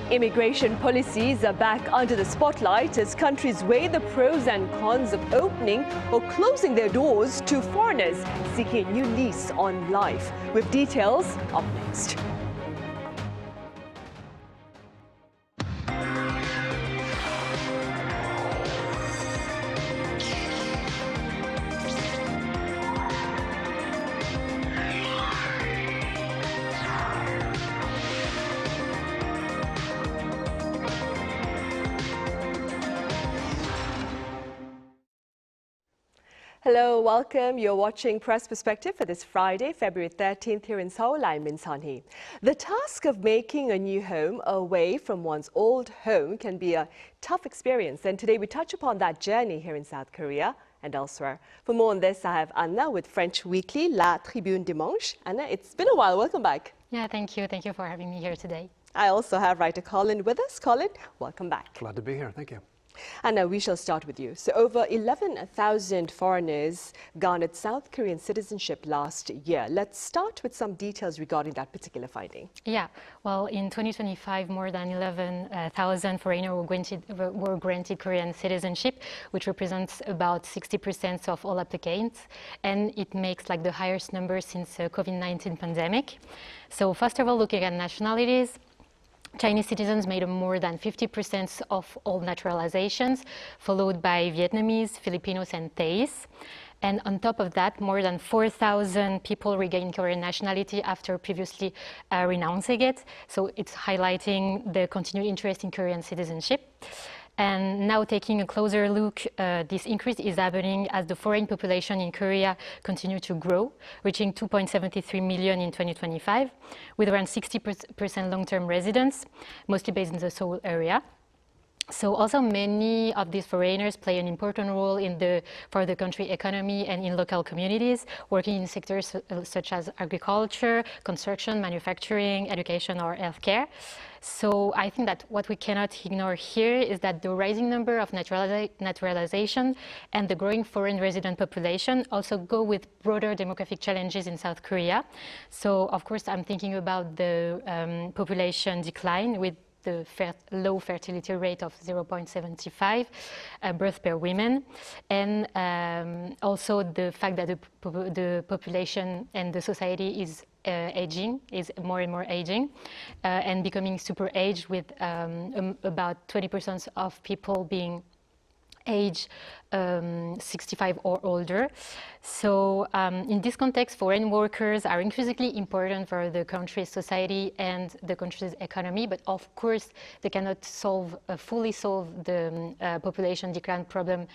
Immigration policies are back under the spotlight as countries weigh the pros and cons of opening or closing their doors to foreigners seeking a new lease on life. With details up next. Hello, welcome. You're watching Press Perspective for this Friday, February 13th here in Seoul. I'm Min Sun-hee. The task of making a new home away from one's old home can be a tough experience, and today we touch upon that journey here in South Korea and elsewhere. For more on this, I have Hanna with French weekly La Tribune Dimanche. Hanna, it's been a while. Welcome back. Yeah, thank you. Thank you for having me here today. I also have writer Colin with us. Colin, welcome back. Glad to be here. Thank you. And now we shall start with you. So over 11,000 foreigners garnered South Korean citizenship last year. Let's start with some details regarding that particular finding. Yeah, well, in 2025, more than 11,000 foreigners were granted Korean citizenship, which represents about 60% of all applicants. And it makes like the highest number since COVID-19 pandemic. So first of all, looking at nationalities, Chinese citizens made more than 50% of all naturalizations, followed by Vietnamese, Filipinos, and Thais. And on top of that, more than 4,000 people regained Korean nationality after previously renouncing it. So it's highlighting the continued interest in Korean citizenship. And now taking a closer look, this increase is happening as the foreign population in Korea continue to grow, reaching 2.73 million in 2025, with around 60% long-term residents, mostly based in the Seoul area. So also many of these foreigners play an important role for the country economy and in local communities, working in sectors such as agriculture, construction, manufacturing, education, or healthcare. So I think that what we cannot ignore here is that the rising number of naturalization and the growing foreign resident population also go with broader demographic challenges in South Korea. So of course I'm thinking about the population decline with the low fertility rate of 0.75 birth per woman, and also the fact that the population and the society is aging, is more and more aging, and becoming super aged, with about 20% of people being age 65 or older. So in this context, foreign workers are increasingly important for the country's society and the country's economy, but of course they cannot fully solve the population decline problem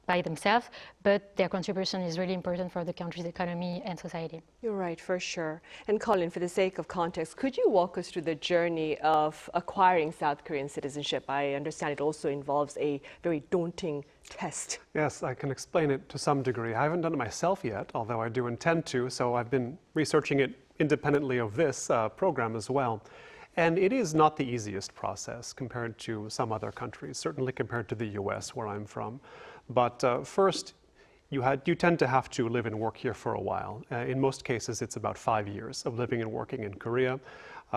by themselves, but their contribution is really important for the country's economy and society. You're right, for sure. And Colin, for the sake of context, could you walk us through the journey of acquiring South Korean citizenship? I understand it also involves a very daunting test. Yes, I can explain it to some degree. I haven't done it myself yet, although I do intend to, so I've been researching it independently of this program as well. And it is not the easiest process compared to some other countries, certainly compared to the US, where I'm from. But first, you tend to have to live and work here for a while. In most cases, it's about 5 years of living and working in Korea,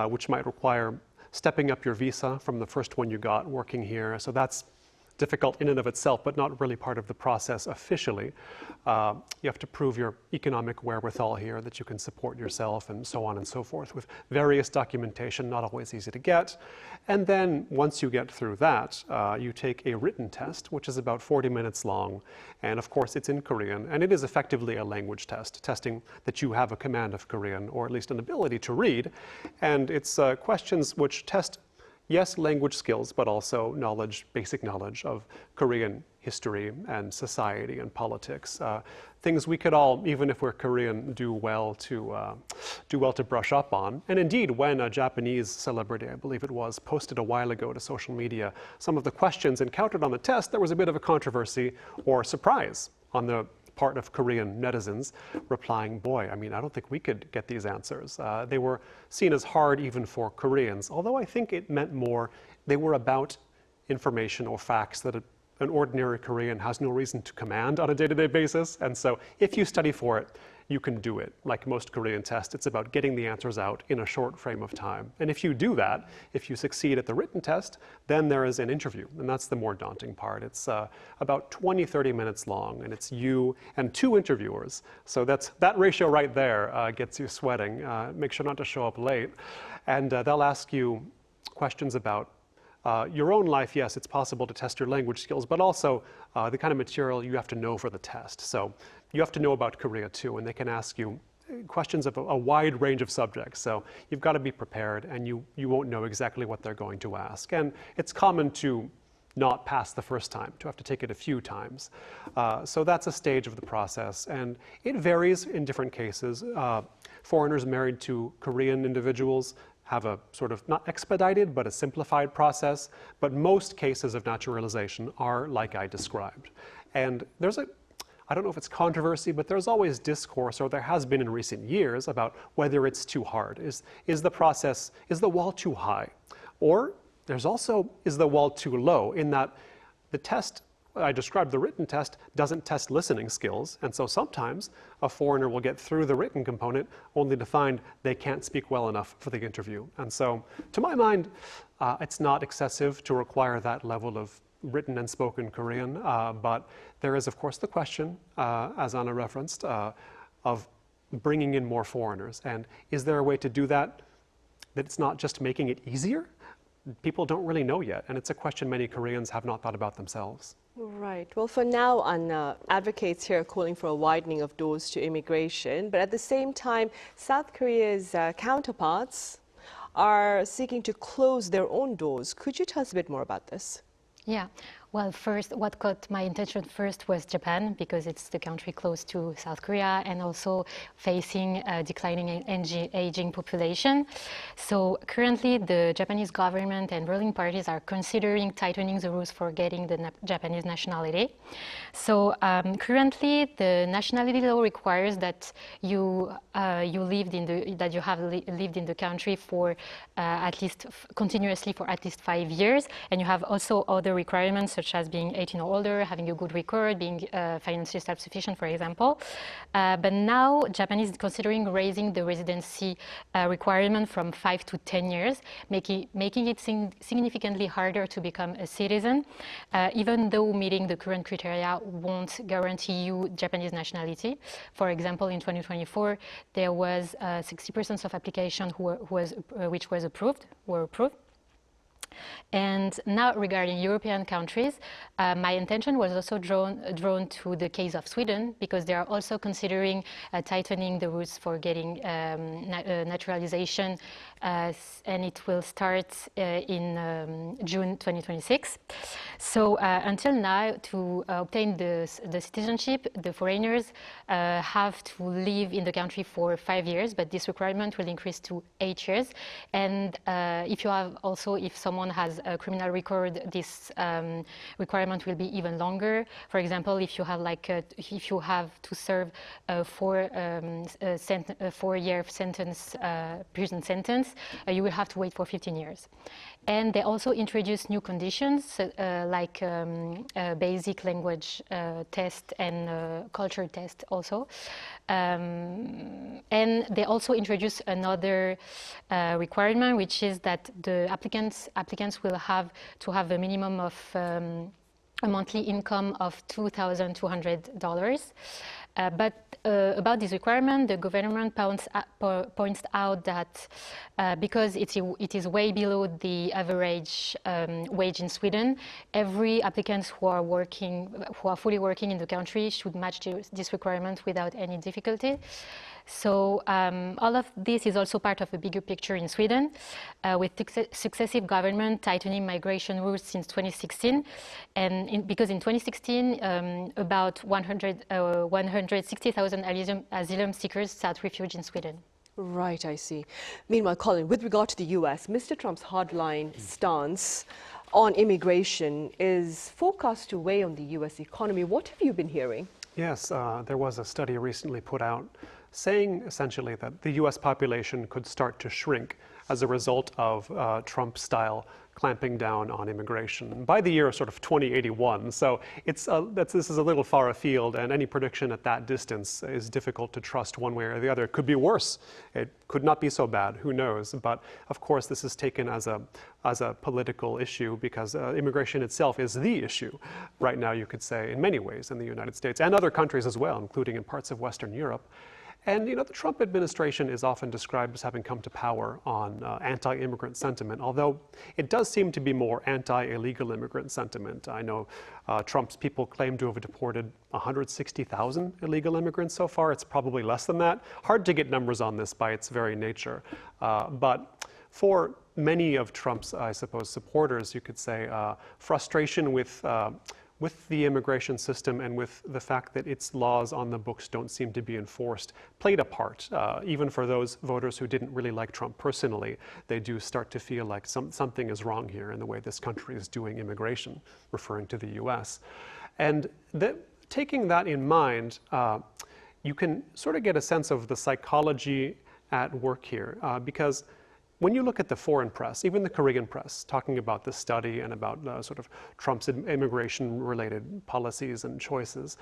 which might require stepping up your visa from the first one you got working here. So that's difficult in and of itself, but not really part of the process officially. You have to prove your economic wherewithal here, that you can support yourself, and so on and so forth, with various documentation, not always easy to get. And then once you get through that, you take a written test, which is about 40 minutes long. And of course, it's in Korean, and it is effectively a language test, testing that you have a command of Korean, or at least an ability to read. And it's questions which test, yes, language skills, but also basic knowledge of Korean history and society and politics. Things we could all, even if we're Korean, do well to brush up on. And indeed, when a Japanese celebrity, I believe it was, posted a while ago to social media some of the questions encountered on the test, there was a bit of a controversy or surprise on the part of Korean netizens, replying, boy, I mean, I don't think we could get these answers. They were seen as hard even for Koreans, although I think it meant more, they were about information or facts that an ordinary Korean has no reason to command on a day-to-day basis. And so if you study for it, you can do it. Like most Korean tests, it's about getting the answers out in a short frame of time. And if you do that, if you succeed at the written test, then there is an interview. And that's the more daunting part. It's about 20, 30 minutes long, and it's you and 2 interviewers. So that ratio right there gets you sweating. Make sure not to show up late. And they'll ask you questions about your own life. Yes, it's possible to test your language skills, but also the kind of material you have to know for the test. So you have to know about Korea too, and they can ask you questions of a wide range of subjects. So you've got to be prepared, and you won't know exactly what they're going to ask. And it's common to not pass the first time, to have to take it a few times. So that's a stage of the process, and it varies in different cases. Foreigners married to Korean individuals have a sort of not expedited, but a simplified process. But most cases of naturalization are like I described. And there's I don't know if it's controversy, but there's always discourse, or there has been in recent years, about whether it's too hard. Is the wall too high? Or there's also, is the wall too low, in that the test, I described the written test, doesn't test listening skills. And so sometimes a foreigner will get through the written component only to find they can't speak well enough for the interview. And so to my mind, it's not excessive to require that level of written and spoken Korean, but there is, of course, the question, as Anna referenced, of bringing in more foreigners. And is there a way to do that it's not just making it easier? People don't really know yet, and it's a question many Koreans have not thought about themselves. Right. Well, for now, Anna, advocates here are calling for a widening of doors to immigration, but at the same time, South Korea's counterparts are seeking to close their own doors. Could you tell us a bit more about this? Yeah. Well, first, what caught my attention first was Japan, because it's the country close to South Korea and also facing a declining aging population. So currently, the Japanese government and ruling parties are considering tightening the rules for getting the Japanese nationality. So currently, the nationality law requires that you have lived in the country for at least continuously for at least 5 years, and you have also other requirements such as being 18 or older, having a good record, being financially self-sufficient, for example. But now Japan is considering raising the residency requirement from 5 to 10 years, making it significantly harder to become a citizen, even though meeting the current criteria won't guarantee you Japanese nationality. For example, in 2024, there was 60% of applications were approved. And now regarding European countries, my attention was also drawn to the case of Sweden, because they are also considering tightening the rules for getting naturalization, and it will start in June 2026. So until now, to obtain the citizenship, the foreigners have to live in the country for 5 years, but this requirement will increase to 8 years. And if someone has a criminal record, this requirement will be even longer. For example, if you have to serve a 4-year prison sentence, you will have to wait for 15 years. And they also introduced new conditions like basic language test and culture test also. And they also introduced another requirement, which is that the applicants will have to have a minimum of a monthly income of $2,200. But about this requirement, the government points out that because it is way below the average wage in Sweden, every applicant who are fully working in the country should match this requirement without any difficulty. So all of this is also part of a bigger picture in Sweden, with successive government tightening migration rules since 2016. And because in 2016, about 160,000 asylum seekers sought refuge in Sweden. Right, I see. Meanwhile, Colin, with regard to the US, Mr. Trump's hardline stance on immigration is forecast to weigh on the US economy. What have you been hearing? Yes, there was a study recently put out saying essentially that the US population could start to shrink as a result of Trump-style clamping down on immigration by the year sort of 2081. So this is a little far afield, and any prediction at that distance is difficult to trust one way or the other. It could be worse. It could not be so bad. Who knows? But of course, this is taken as a political issue because immigration itself is the issue right now, you could say, in many ways in the United States and other countries as well, including in parts of Western Europe. And the Trump administration is often described as having come to power on anti-immigrant sentiment, although it does seem to be more anti-illegal immigrant sentiment. I know Trump's people claim to have deported 160,000 illegal immigrants so far. It's probably less than that. Hard to get numbers on this by its very nature. But for many of Trump's, I suppose, supporters, you could say, frustration with the immigration system and with the fact that its laws on the books don't seem to be enforced played a part. Even for those voters who didn't really like Trump personally, they do start to feel like something is wrong here in the way this country is doing immigration, referring to the US. And taking that in mind, you can sort of get a sense of the psychology at work here, because when you look at the foreign press, even the Korean press, talking about this study and about sort of Trump's immigration-related policies and choices,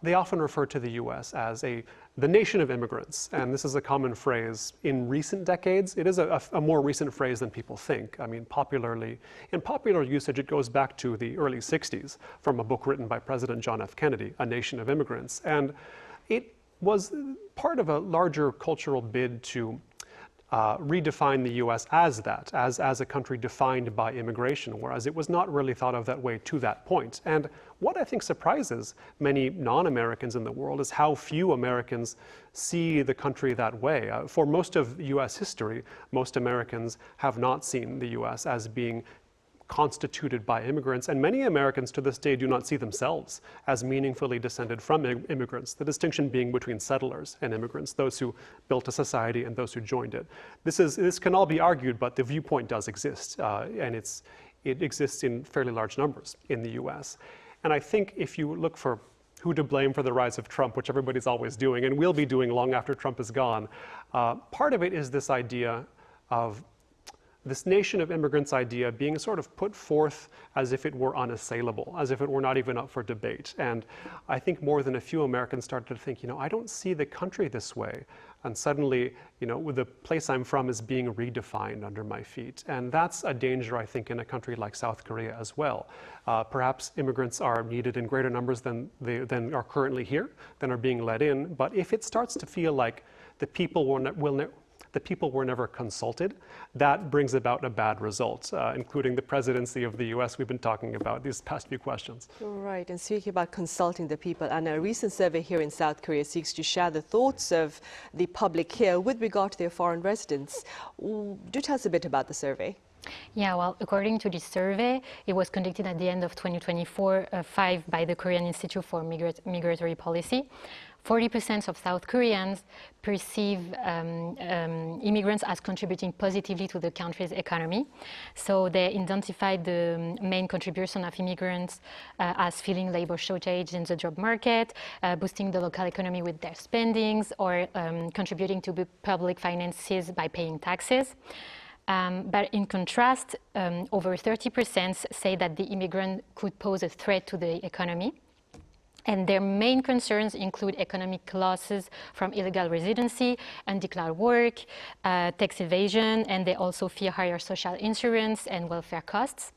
they often refer to the U.S. as the nation of immigrants. And this is a common phrase in recent decades. It is a more recent phrase than people think. I mean, in popular usage, it goes back to the early 60s from a book written by President John F. Kennedy, A Nation of Immigrants. And it was part of a larger cultural bid to redefine the U.S. as that, as a country defined by immigration, whereas it was not really thought of that way to that point. And what I think surprises many non-Americans in the world is how few Americans see the country that way. For most of U.S. history, most Americans have not seen the U.S. as being constituted by immigrants, and many Americans to this day do not see themselves as meaningfully descended from immigrants, the distinction being between settlers and immigrants, those who built a society and those who joined it. This can all be argued, but the viewpoint does exist, and it exists in fairly large numbers in the US. And I think if you look for who to blame for the rise of Trump, which everybody's always doing and will be doing long after Trump is gone, part of it is this idea of this nation of immigrants idea being sort of put forth as if it were unassailable, as if it were not even up for debate. And I think more than a few Americans started to think, I don't see the country this way. And suddenly, the place I'm from is being redefined under my feet. And that's a danger, I think, in a country like South Korea as well. Perhaps immigrants are needed in greater numbers than are currently here, than are being let in. But if it starts to feel like the people were never consulted, that brings about a bad result, including the presidency of the US we've been talking about these past few questions. Right, and speaking about consulting the people, and a recent survey here in South Korea seeks to share the thoughts of the public here with regard to their foreign residents. Do tell us a bit about the survey. Yeah, well, according to this survey, it was conducted at the end of 2024, by the Korean Institute for Migratory Policy. 40% of South Koreans perceive immigrants as contributing positively to the country's economy. So they identified the main contribution of immigrants as filling labor shortage in the job market, boosting the local economy with their spendings, or contributing to the public finances by paying taxes. But in contrast, over 30% say that the immigrant could pose a threat to the economy. And their main concerns include economic losses from illegal residency, undeclared work, tax evasion, and they also fear higher social insurance and welfare costs.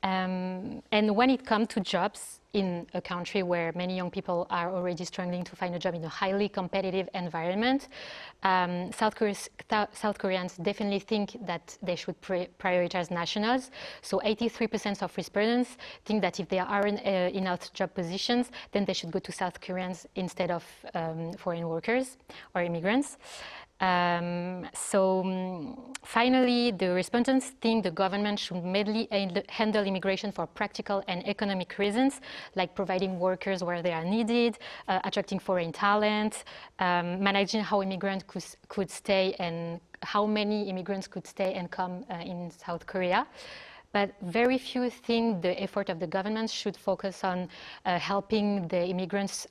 And when it comes to jobs in a country where many young people are already struggling to find a job in a highly competitive environment, South Koreans definitely think that they should prioritize nationals. So 83% of respondents think that if there aren't enough job positions, then they should go to South Koreans instead of foreign workers or immigrants. Finally, the respondents think the government should mainly handle immigration for practical and economic reasons, like providing workers where they are needed, attracting foreign talent, managing how immigrants could stay and how many immigrants could stay and come in South Korea. but very few think the effort of the government should focus on helping the immigrants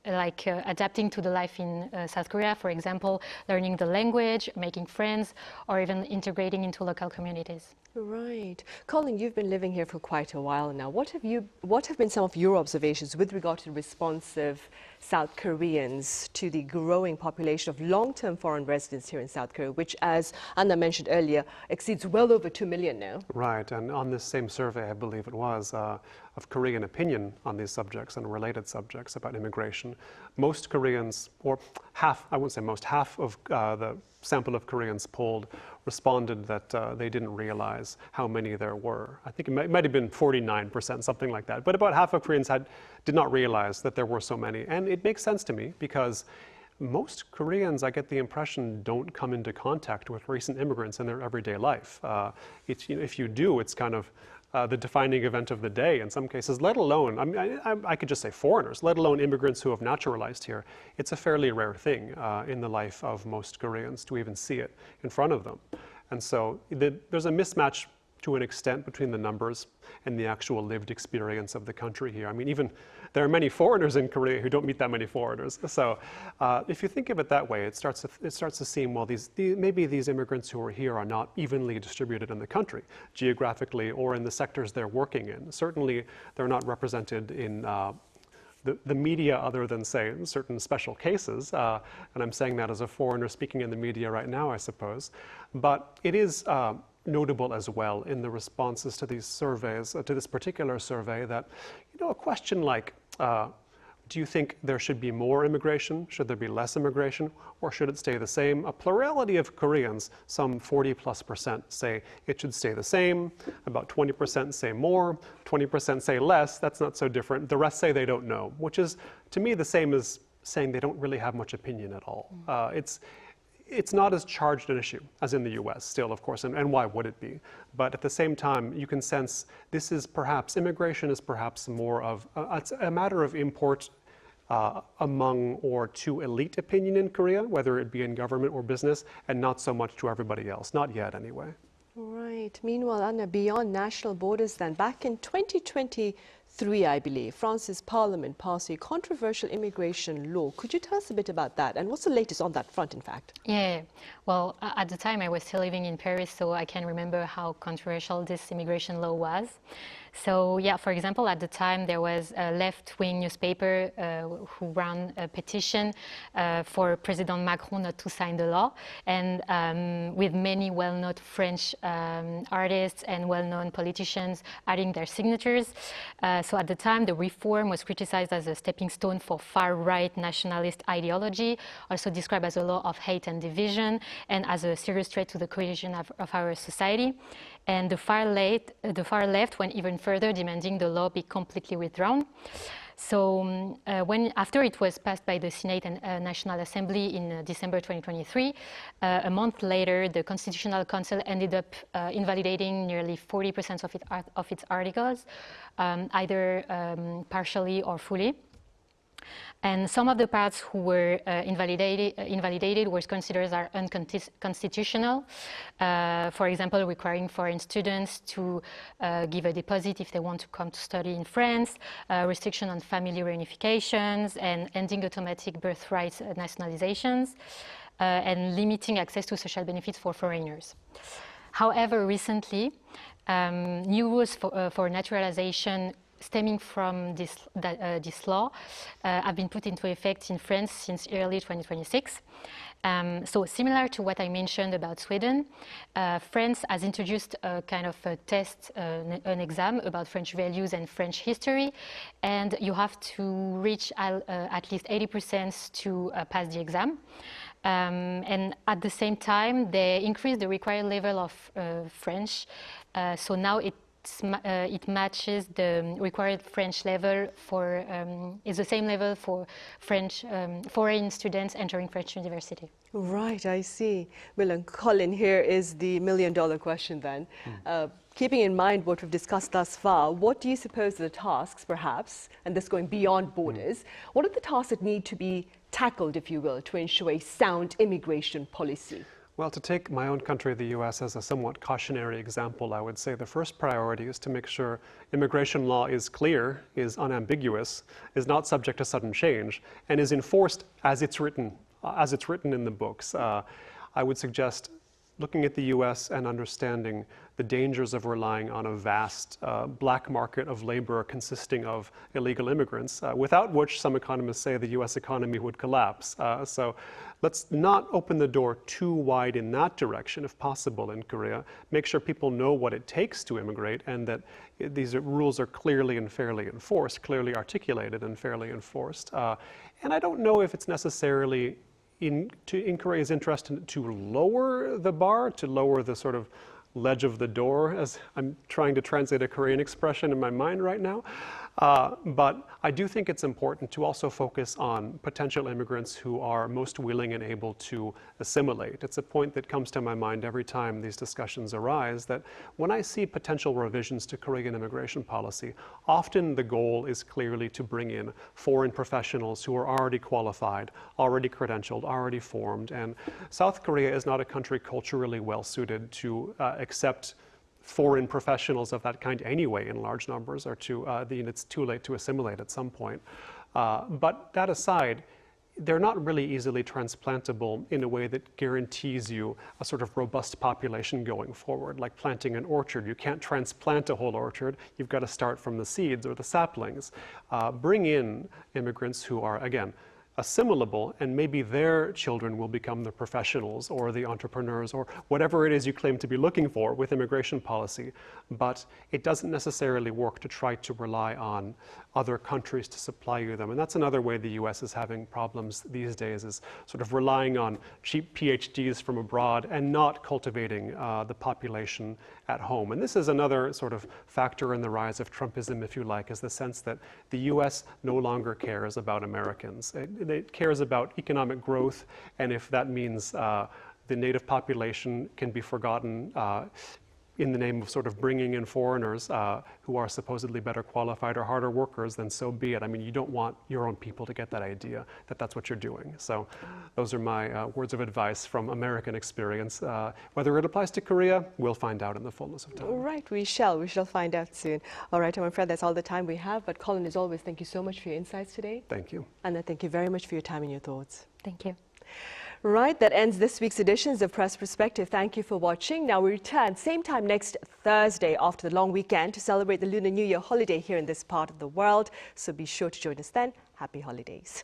adapting to the life in South Korea, for example, learning the language, making friends, or even integrating into local communities. Right. Colin, you've been living here for quite a while now. What have been some of your observations with regard to responsive South Koreans to the growing population of long-term foreign residents here in South Korea, which, as Hanna mentioned earlier, exceeds well over 2 million now? Right, and on this same survey, I believe it was, of Korean opinion on these subjects and related subjects about immigration, most Koreans, or half, I wouldn't say most, half of the sample of Koreans polled responded that they didn't realize how many there were. I think it might have been 49%, something like that. But about half of Koreans did not realize that there were so many. And it makes sense to me because most Koreans, I get the impression, don't come into contact with recent immigrants in their everyday life. If you do, it's kind of the defining event of the day in some cases, let alone, I could just say foreigners, let alone immigrants who have naturalized here. It's a fairly rare thing in the life of most Koreans to even see it in front of them. And so there's a mismatch to an extent between the numbers and the actual lived experience of the country here. I mean, even there are many foreigners in Korea who don't meet that many foreigners. So if you think of it that way, it starts to seem, well, maybe these immigrants who are here are not evenly distributed in the country, geographically or in the sectors they're working in. Certainly, they're not represented in the media other than, say, in certain special cases. And I'm saying that as a foreigner speaking in the media right now, I suppose. But it is notable as well in the responses to these surveys, to this particular survey, that, a question like, do you think there should be more immigration? Should there be less immigration? Or should it stay the same? A plurality of Koreans, some 40+%, say it should stay the same. About 20% say more. 20% say less. That's not so different. The rest say they don't know, which is, to me, the same as saying they don't really have much opinion at all. It's not as charged an issue as in the US still, of course, and why would it be? But at the same time, you can sense immigration is perhaps more of a matter of import among or to elite opinion in Korea, whether it be in government or business, and not so much to everybody else, not yet anyway. Right. Meanwhile, Anna, beyond national borders then, back in 2023, I believe, France's parliament passed a controversial immigration law. Could you tell us a bit about that? And what's the latest on that front, in fact? Yeah, well, at the time I was still living in Paris, so I can remember how controversial this immigration law was. So yeah, for example, at the time there was a left-wing newspaper who ran a petition for President Macron not to sign the law, and with many well-known French artists and well-known politicians adding their signatures. So at the time, the reform was criticized as a stepping stone for far-right nationalist ideology, also described as a law of hate and division, and as a serious threat to the cohesion of our society. And the far left went even further, demanding the law be completely withdrawn. So after it was passed by the Senate and National Assembly in December 2023, a month later, the Constitutional Council ended up invalidating nearly 40% of its articles, either partially or fully. And some of the parts who were invalidated were considered as unconstitutional. For example, requiring foreign students to give a deposit if they want to come to study in France, restriction on family reunifications, and ending automatic birthright nationalizations, and limiting access to social benefits for foreigners. However, recently, new rules for naturalization stemming from this law have been put into effect in France since early 2026. So similar to what I mentioned about Sweden, France has introduced a kind of a test, an exam about French values and French history, and you have to reach at least 80% to pass the exam. And at the same time, they increased the required level of French, so now it matches the required French level is the same level for French foreign students entering French university. Right, I see. Well, and Colin, here is the million-dollar question then. Keeping in mind what we've discussed thus far, what do you suppose are the tasks, perhaps, and this going beyond borders, what are the tasks that need to be tackled, if you will, to ensure a sound immigration policy? Well, to take my own country, the US, as a somewhat cautionary example, I would say the first priority is to make sure immigration law is clear, is unambiguous, is not subject to sudden change, and is enforced as it's written in the books. I would suggest looking at the US and understanding the dangers of relying on a vast black market of labor consisting of illegal immigrants, without which some economists say the US economy would collapse. So let's not open the door too wide in that direction, if possible, in Korea. Make sure people know what it takes to immigrate and that these rules are clearly and fairly enforced, clearly articulated and fairly enforced. And I don't know if it's necessarily in Korea's interest to lower the bar, to lower the sort of ledge of the door, as I'm trying to translate a Korean expression in my mind right now. But I do think it's important to also focus on potential immigrants who are most willing and able to assimilate. It's a point that comes to my mind every time these discussions arise, that when I see potential revisions to Korean immigration policy, often the goal is clearly to bring in foreign professionals who are already qualified, already credentialed, already formed. And South Korea is not a country culturally well suited to accept foreign professionals of that kind anyway in large numbers, or it's too late to assimilate at some point. But that aside, they're not really easily transplantable in a way that guarantees you a sort of robust population going forward, like planting an orchard. You can't transplant a whole orchard. You've got to start from the seeds or the saplings. Bring in immigrants who are, again, assimilable, and maybe their children will become the professionals or the entrepreneurs or whatever it is you claim to be looking for with immigration policy. But it doesn't necessarily work to try to rely on other countries to supply you them. And that's another way the US is having problems these days, is sort of relying on cheap PhDs from abroad and not cultivating the population at home. And this is another sort of factor in the rise of Trumpism, if you like, is the sense that the US no longer cares about Americans. It cares about economic growth, and if that means the native population can be forgotten in the name of sort of bringing in foreigners who are supposedly better qualified or harder workers, then so be it. I mean, you don't want your own people to get that idea that that's what you're doing. So those are my words of advice from American experience. Whether it applies to Korea, we'll find out in the fullness of time. All right, we shall find out soon. All right, I'm afraid that's all the time we have, but Colin, as always, thank you so much for your insights today. Thank you. Anna, thank you very much for your time and your thoughts. Thank you. Right, that ends this week's editions of Press Perspective. Thank you for watching. Now we return same time next Thursday after the long weekend to celebrate the Lunar New Year holiday here in this part of the world. So be sure to join us then. Happy holidays.